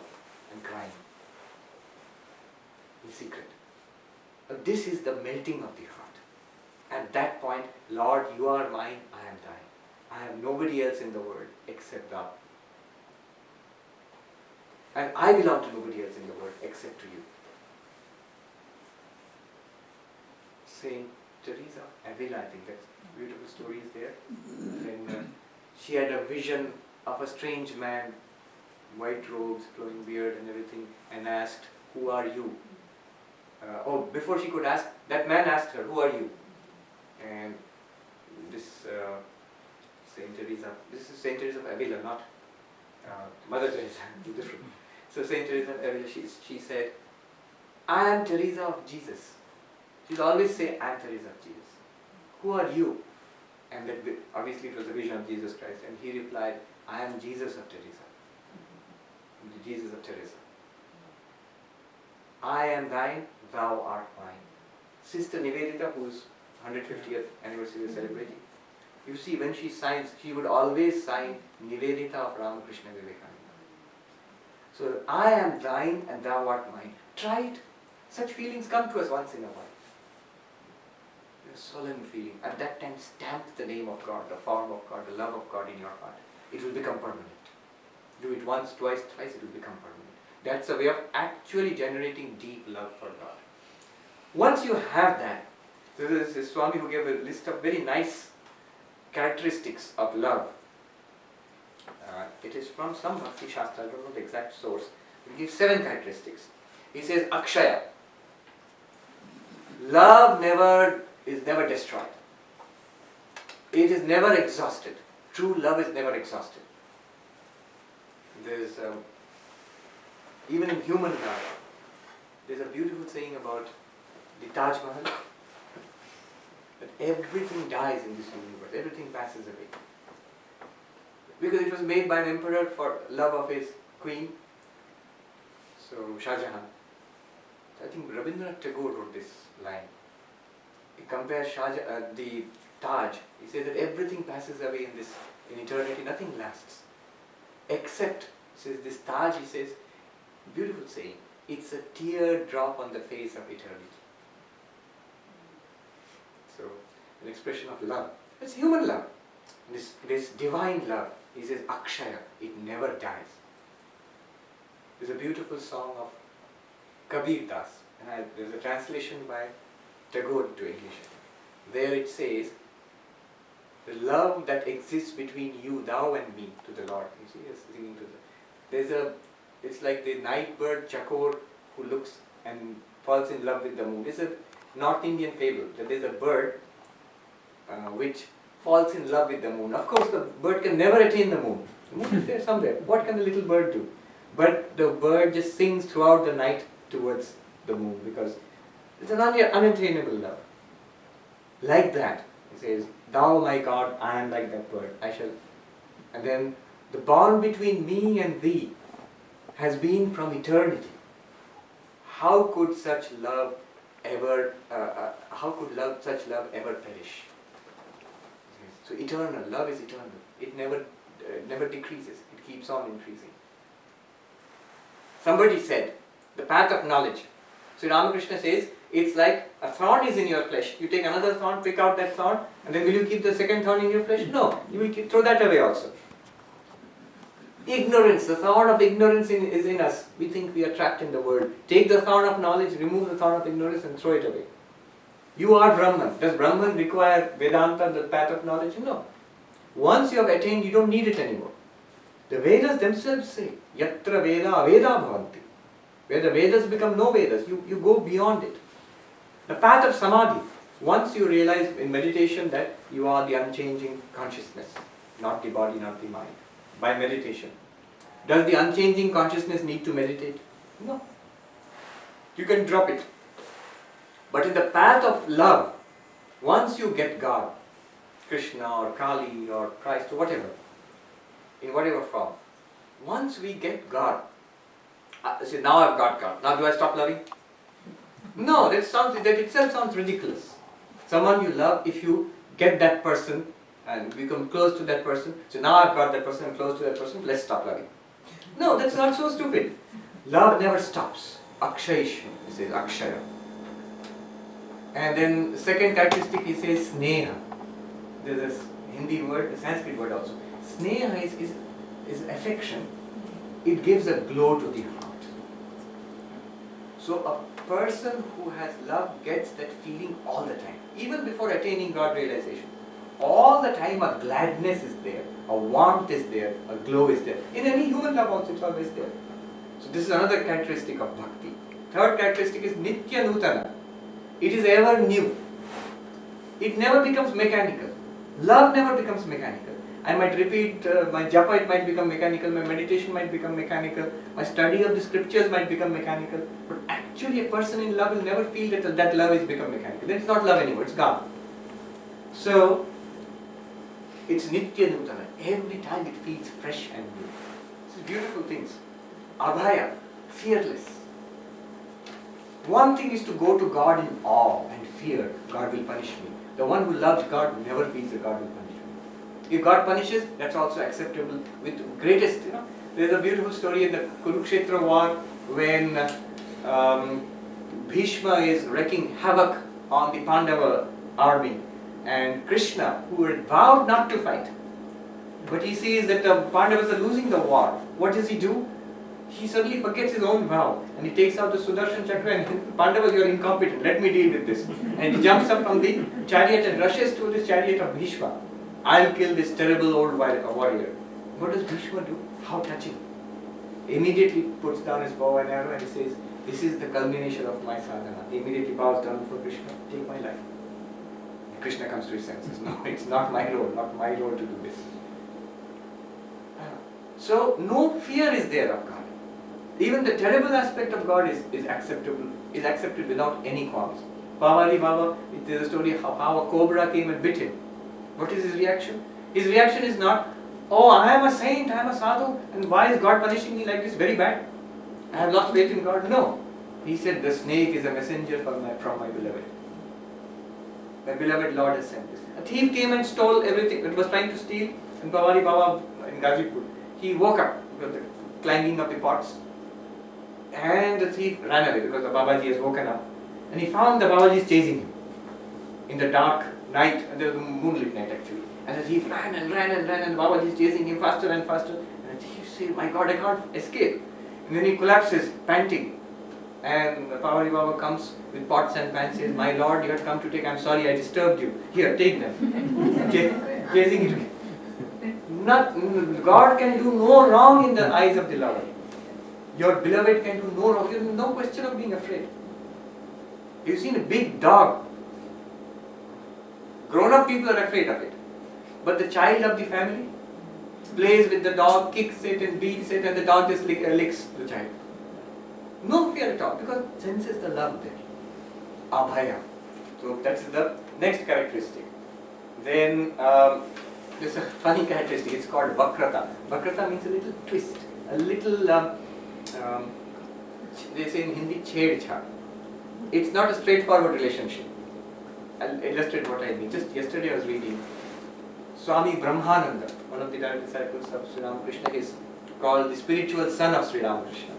and crying. In secret. But this is the melting of the heart. At that point, Lord, you are mine, I am thine. I have nobody else in the world except thou. And I belong to nobody else in the world except to you. Saint Teresa of Avila, I think that's a beautiful story is there. Then she had a vision of a strange man, white robes, flowing beard and everything, and asked, who are you? Before she could ask, that man asked her, who are you? And this Saint Teresa, this is Saint Teresa of Avila, not Mother Teresa, different. So Saint Teresa of Avila, she said, I am Teresa of Jesus. She'll always say, I am Teresa of Jesus. Who are you? And that obviously it was a vision of Jesus Christ. And he replied, I am Jesus of Teresa. The Jesus of Teresa. I am thine, thou art mine. Sister Nivedita, whose 150th anniversary we are celebrating, you see, when she signs, she would always sign Nivedita of Ramakrishna Vivekananda. So, I am thine and thou art mine. Try it. Such feelings come to us once in a while. A solemn feeling. At that time, stamp the name of God, the form of God, the love of God in your heart. It will become permanent. Do it once, twice, thrice, it will become permanent. That's a way of actually generating deep love for God. Once you have that, there is a Swami who gave a list of very nice characteristics of love. It is from some Bhakti Shastra, I don't know the exact source. He gives 7 characteristics. He says, Akshaya. Love is never destroyed. It is never exhausted. True love is never exhausted. There's, even in human love, there's a beautiful saying about the Taj Mahal, that everything dies in this universe, everything passes away. Because it was made by an emperor for love of his queen, so Shah Jahan. I think Rabindranath Tagore wrote this line. he compares the Taj. He says that everything passes away in eternity, nothing lasts. Except, he says, this Taj, he says, beautiful saying, it's a tear drop on the face of eternity. So, an expression of love. It's human love. This divine love, he says, Akshaya, it never dies. There's a beautiful song of Kabir Das, and there's a translation by Tagore to English. There it says, the love that exists between you, thou and me, to the Lord. You see, he's singing to the. It's like the night bird Chakor who looks and falls in love with the moon. It's a North Indian fable that there's a bird which falls in love with the moon. Of course, the bird can never attain the moon. The moon is there somewhere. What can the little bird do? But the bird just sings throughout the night towards the moon because it's an unattainable love. Like that, he says, thou my God, I am like that bird. I shall. And then the bond between me and thee has been from eternity. How could such love ever? Such love ever perish? So eternal love is eternal. It never decreases. It keeps on increasing. Somebody said, the path of knowledge. So Ramakrishna says, it's like a thorn is in your flesh. You take another thorn, pick out that thorn, and then will you keep the second thorn in your flesh? No, you will throw that away also. Ignorance, the thorn of ignorance is in us. We think we are trapped in the world. Take the thorn of knowledge, remove the thorn of ignorance and throw it away. You are Brahman. Does Brahman require Vedanta, the path of knowledge? No. Once you have attained, you don't need it anymore. The Vedas themselves say, Yatra Veda Aveda Bhavanti. Where the Vedas become no Vedas, you go beyond it. The path of Samadhi. Once you realize in meditation that you are the unchanging consciousness, not the body, not the mind. By meditation. Does the unchanging consciousness need to meditate? No. You can drop it. But in the path of love, once you get God, Krishna or Kali or Christ or whatever, in whatever form, once we get God, say now I've got God, now do I stop loving? No, that itself sounds ridiculous. Someone you love, if you get that person and become close to that person, so now I've got that person, I'm close to that person, let's stop loving. No, that's not so stupid. Love never stops. Akshayisham, he says, Akshaya. And then the second characteristic he says Sneha. There's this Hindi word, a Sanskrit word also. Sneha is affection. It gives a glow to the heart. So a person who has love gets that feeling all the time. Even before attaining God realization. All the time a gladness is there, a warmth is there, a glow is there. In any human love also it's always there. So this is another characteristic of bhakti. Third characteristic is Nitya Nutana. It is ever new. It never becomes mechanical. Love never becomes mechanical. I might repeat, my japa it might become mechanical, my meditation might become mechanical, my study of the scriptures might become mechanical, but actually a person in love will never feel that love is become mechanical. Then it's not love anymore, it's God. So, it's Nitya Nutana. Every time it feels fresh and new. These beautiful things. Abhaya, fearless. One thing is to go to God in awe and fear, God will punish me. The one who loves God never feels that God will punish me. If God punishes, that's also acceptable with greatest, There's a beautiful story in the Kurukshetra war when Bhishma is wreaking havoc on the Pandava army. And Krishna, who had vowed not to fight, but he sees that the Pandavas are losing the war. What does he do? He suddenly forgets his own vow and he takes out the Sudarshan Chakra and Pandavas, you are incompetent, let me deal with this. And he jumps up from the chariot and rushes to the chariot of Bhishma. I'll kill this terrible old warrior. What does Bhishma do? How touching. Immediately puts down his bow and arrow and he says, this is the culmination of my sadhana. He immediately bows down before Krishna, take my life. Krishna comes to his senses. No, it's not my role to do this. So, no fear is there of God. Even the terrible aspect of God is accepted without any qualms. Pawali Baba, there's a story of how a cobra came and bit him. What is his reaction? His reaction is not, oh, I am a saint, I am a sadhu, and why is God punishing me like this? Very bad. I have lost faith in God. No. He said, the snake is a messenger from my beloved. My beloved Lord has sent this. A thief came and stole everything. It was trying to steal. And Bawari Baba in Gazipur, he woke up because the clanging of the pots. And the thief ran away because the Babaji has woken up. And he found the Babaji is chasing him in the dark night, and there was a moonlit night actually. And the thief ran and ran and ran, and the Babaji is chasing him faster and faster. And the thief said, "My God, I can't escape." And then he collapses, panting. And Bawari Baba comes with pots and pans, says, "My Lord, you have come to take, I'm sorry I disturbed you. Here, take them." Chasing it. God can do no wrong in the eyes of the lover. Your beloved can do no wrong. There is no question of being afraid. You've seen a big dog. Grown-up people are afraid of it. But the child of the family plays with the dog, kicks it and beats it, and the dog just licks the child. No fear at all, because senses the love there. Abhaya. So that's the next characteristic. Then there's a funny characteristic. It's called Vakrata. Vakrata means a little twist, a little. They say in Hindi, chhed-chha. It's not a straightforward relationship. I'll illustrate what I mean. Just yesterday I was reading Swami Brahmananda, one of the direct disciples of Sri Ramakrishna, is called the spiritual son of Sri Ramakrishna.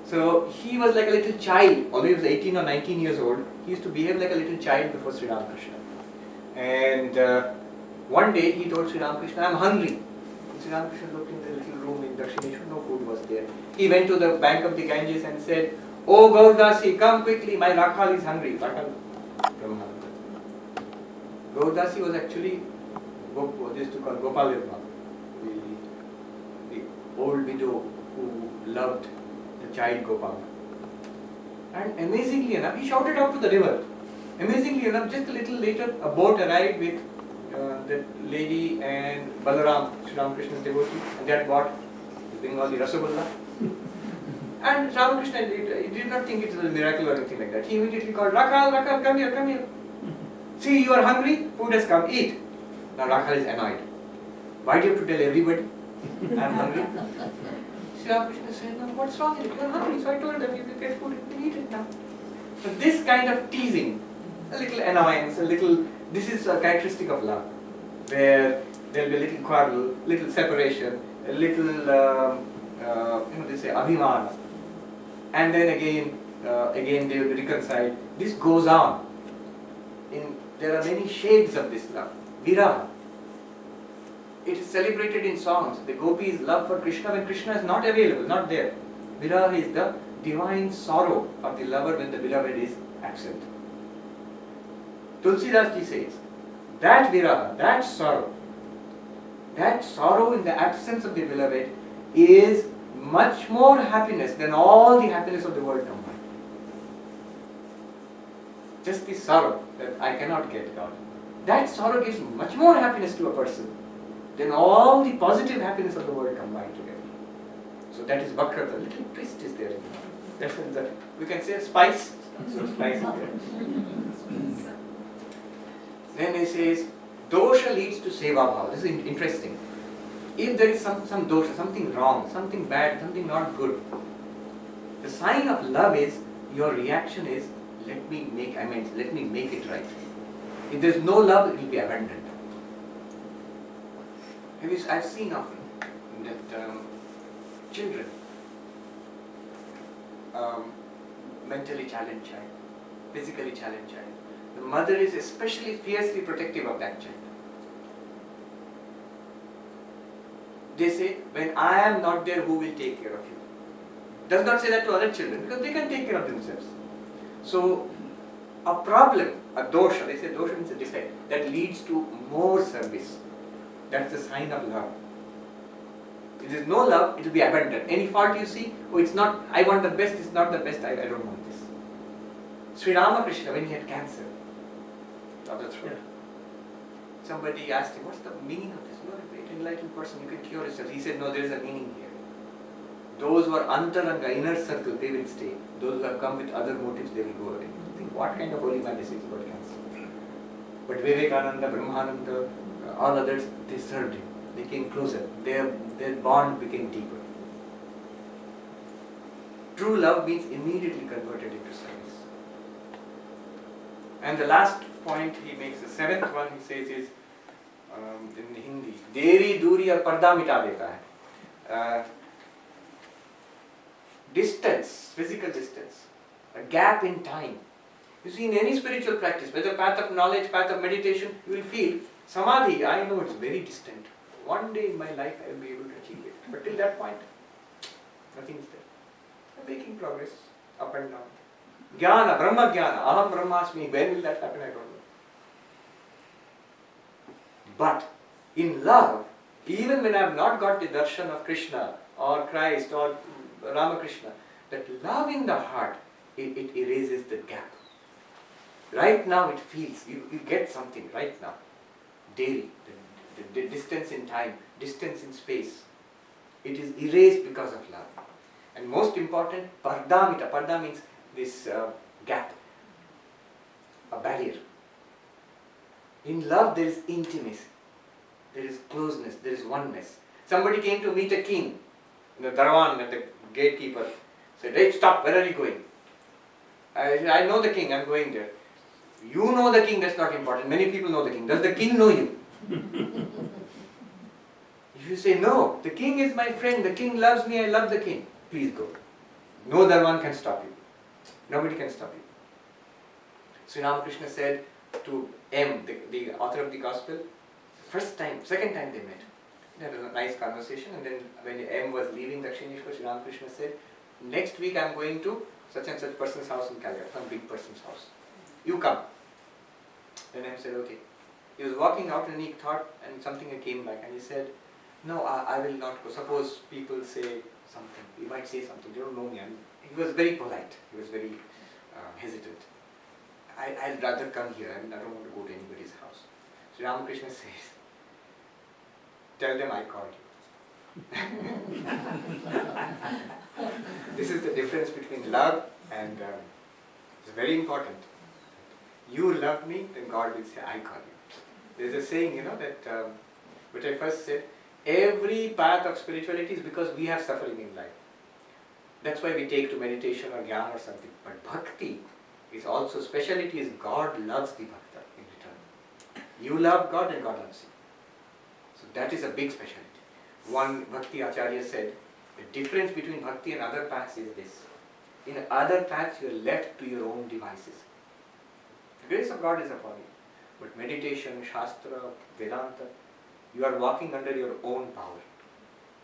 So he was like a little child, although he was 18 or 19 years old, he used to behave like a little child before Sri Ramakrishna. And one day he told Sri Ramakrishna, "I'm hungry." And Sri Ramakrishna looked in the little room in Dakshineshwar, no food was there. He went to the bank of the Ganges and said, "Oh Gaudasi, come quickly, my Rakhal is hungry." Rakhal Brahmananda. Gaudasi was actually what they used to call Gopal Virma, the old widow who loved the child Gopal. And amazingly enough, he shouted out to the river. Amazingly enough, just a little later, a boat arrived with the lady and Balaram, Sri Ramakrishna's devotee, and they had bought Bengali Rasagulla. And Ramakrishna did not think it was a miracle or anything like that. He immediately called, "Rakhal, Rakhal, come here, come here. See, you are hungry, food has come, eat." Now Rakhal is annoyed. "Why do you have to tell everybody I am hungry?" Sri Ramakrishna said, "No, what's wrong with it? You are hungry, so I told them you will get food, you can eat it now." So this kind of teasing, a little annoyance, this is a characteristic of love, where there will be a little quarrel, little separation, a little, they say, abhiman. And then again they will be reconciled. This goes on. There are many shades of this love. Viraha. It is celebrated in songs. The gopis' love for Krishna when Krishna is not available, not there. Viraha is the divine sorrow of the lover when the beloved is absent. Tulsidas ji says, that viraha, that sorrow in the absence of the beloved is much more happiness than all the happiness of the world combined. Just the sorrow that I cannot get God. That sorrow gives much more happiness to a person than all the positive happiness of the world combined together. So that is Vakrata. A little twist is there. That's the, we can say spice. So spice is there. Then he says, dosha leads to seva bhava. This is interesting. If there is some dosha, something wrong, something bad, something not good, the sign of love is, your reaction is, let me make amends, let me make it right. If there is no love, it will be abandoned. I've seen often that children, mentally challenged child, physically challenged child, the mother is especially fiercely protective of that child. They say, when I am not there, who will take care of you? Does not say that to other children because they can take care of themselves. So, a problem, a dosha, they say dosha means a defect, that leads to more service. That's the sign of love. If there is no love, it will be abandoned. Any fault you see, oh, it's not, I want the best, it's not the best, I don't want this. Sri Ramakrishna, when he had cancer of the throat, somebody asked him, what's the meaning of this? You are a great enlightened person, you can cure yourself. He said, no, there is a meaning here. Those who are antaranga, inner circle, they will stay. Those who have come with other motives, they will go away. Think what kind of holy man this is about cancer. But Vivekananda, Brahmananda, all others, they served him. They came closer. Their bond became deeper. True love means immediately converted into service. And the last point he makes, the seventh one he says is in Hindi, देरी दूरी और पर्दा मिटा देता है. Distance, physical distance, a gap in time. You see, in any spiritual practice, whether path of knowledge, path of meditation, you will feel samadhi. I know it's very distant. One day in my life I will be able to achieve it. But till that point, nothing is there. I'm making progress, up and down. Jnana, Brahma Jnana, Aham Brahmasmi. When will that happen? I don't know. But in love, even when I have not got the darshan of Krishna or Christ or Ramakrishna, that love in the heart, it erases the gap. Right now it feels, you get something right now. Daily, the distance in time, distance in space. It is erased because of love. And most important, pardamita. Parda means this gap, a barrier. In love there is intimacy, there is closeness, there is oneness. Somebody came to meet a king, the Darwan and the gatekeeper said, "Hey, stop, where are you going?" I know the king, I'm going there. You know the king, that's not important. Many people know the king. Does the king know you? If you say, "No, the king is my friend, the king loves me, I love the king," please go. No Darwan can stop you. Nobody can stop you. Sri Ramakrishna said to M, the author of the gospel, second time they met. There was a nice conversation, and then when M was leaving Dakshineshwar, Sri Ramakrishna said, "Next week I am going to such and such person's house in Calcutta, some big person's house. You come." Then M said, "Okay." He was walking out and he thought, and something came back, and he said, "No, I will not go. Suppose people say something, you might say something, they don't know me." He was very polite, he was very hesitant. I'd rather come here, I don't want to go to anybody's house. So Ramakrishna says, "Tell them I called you." This is the difference between love and it's very important. You love me, then God will say, "I call you." There's a saying, that which I first said, every path of spirituality is because we have suffering in life. That's why we take to meditation or jnana or something. But bhakti is also, speciality is God loves the bhakta in return. You love God and God loves you. So that is a big speciality. One Bhakti Acharya said, the difference between bhakti and other paths is this. In other paths you are left to your own devices. The grace of God is upon you. But meditation, Shastra, Vedanta, you are walking under your own power.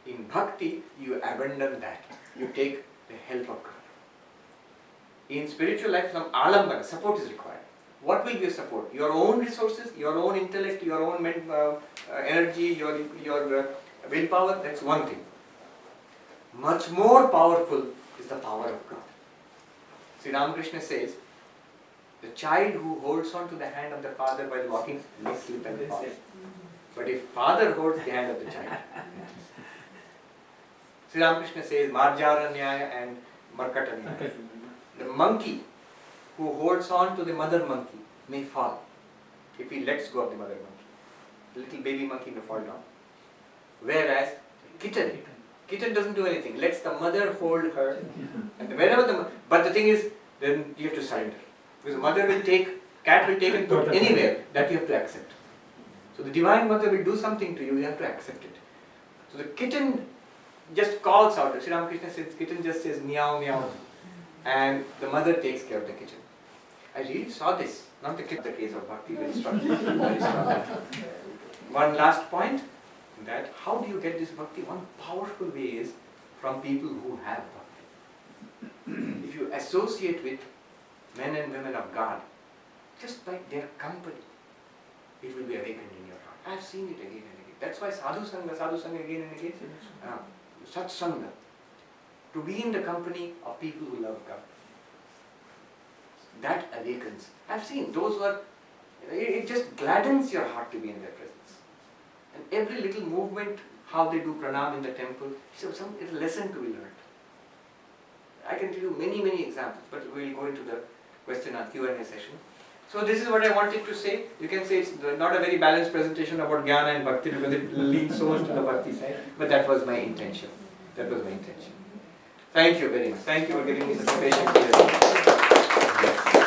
In bhakti, you abandon that. You take the help of God. In spiritual life, some alambana, support is required. What will be your support? Your own resources, your own intellect, your own energy, your willpower, that's one thing. Much more powerful is the power of God. Sri Ramakrishna says, the child who holds on to the hand of the father while walking may slip and fall. But if father holds the hand of the child, Sri Ramakrishna says, Marjara Nyaya and Markata Nyaya. The monkey who holds on to the mother monkey may fall if he lets go of the mother monkey. The little baby monkey may fall down. Whereas kitten doesn't do anything. Lets the mother hold her. And wherever but the thing is, then you have to surrender. Because the mother will take, cat will take and put anywhere, that you have to accept. So the Divine Mother will do something to you, you have to accept it. So the kitten just calls out. Sri Ramakrishna says, kitten just says meow meow. And the mother takes care of the kitten. I really saw this, not the kitten, the case of Bhakti, very strong. Very strong. One last point, that how do you get this Bhakti? One powerful way is from people who have Bhakti. If you associate with men and women of God, just by their company, it will be awakened in your heart. I have seen it again and again. That's why sadhu sangha again and again. Satsanga. To be in the company of people who love God. That awakens. I've seen those who are, it just gladdens your heart to be in their presence. And every little movement, how they do pranam in the temple, it's a lesson to be learned. I can tell you many examples, but we will go into the question and Q&A session. So this is what I wanted to say. You can say it's not a very balanced presentation about Jnana and Bhakti because it leans so much to the Bhakti side, but that was my intention. That was my intention. Thank you very much. Thank you for giving me such a patient ear.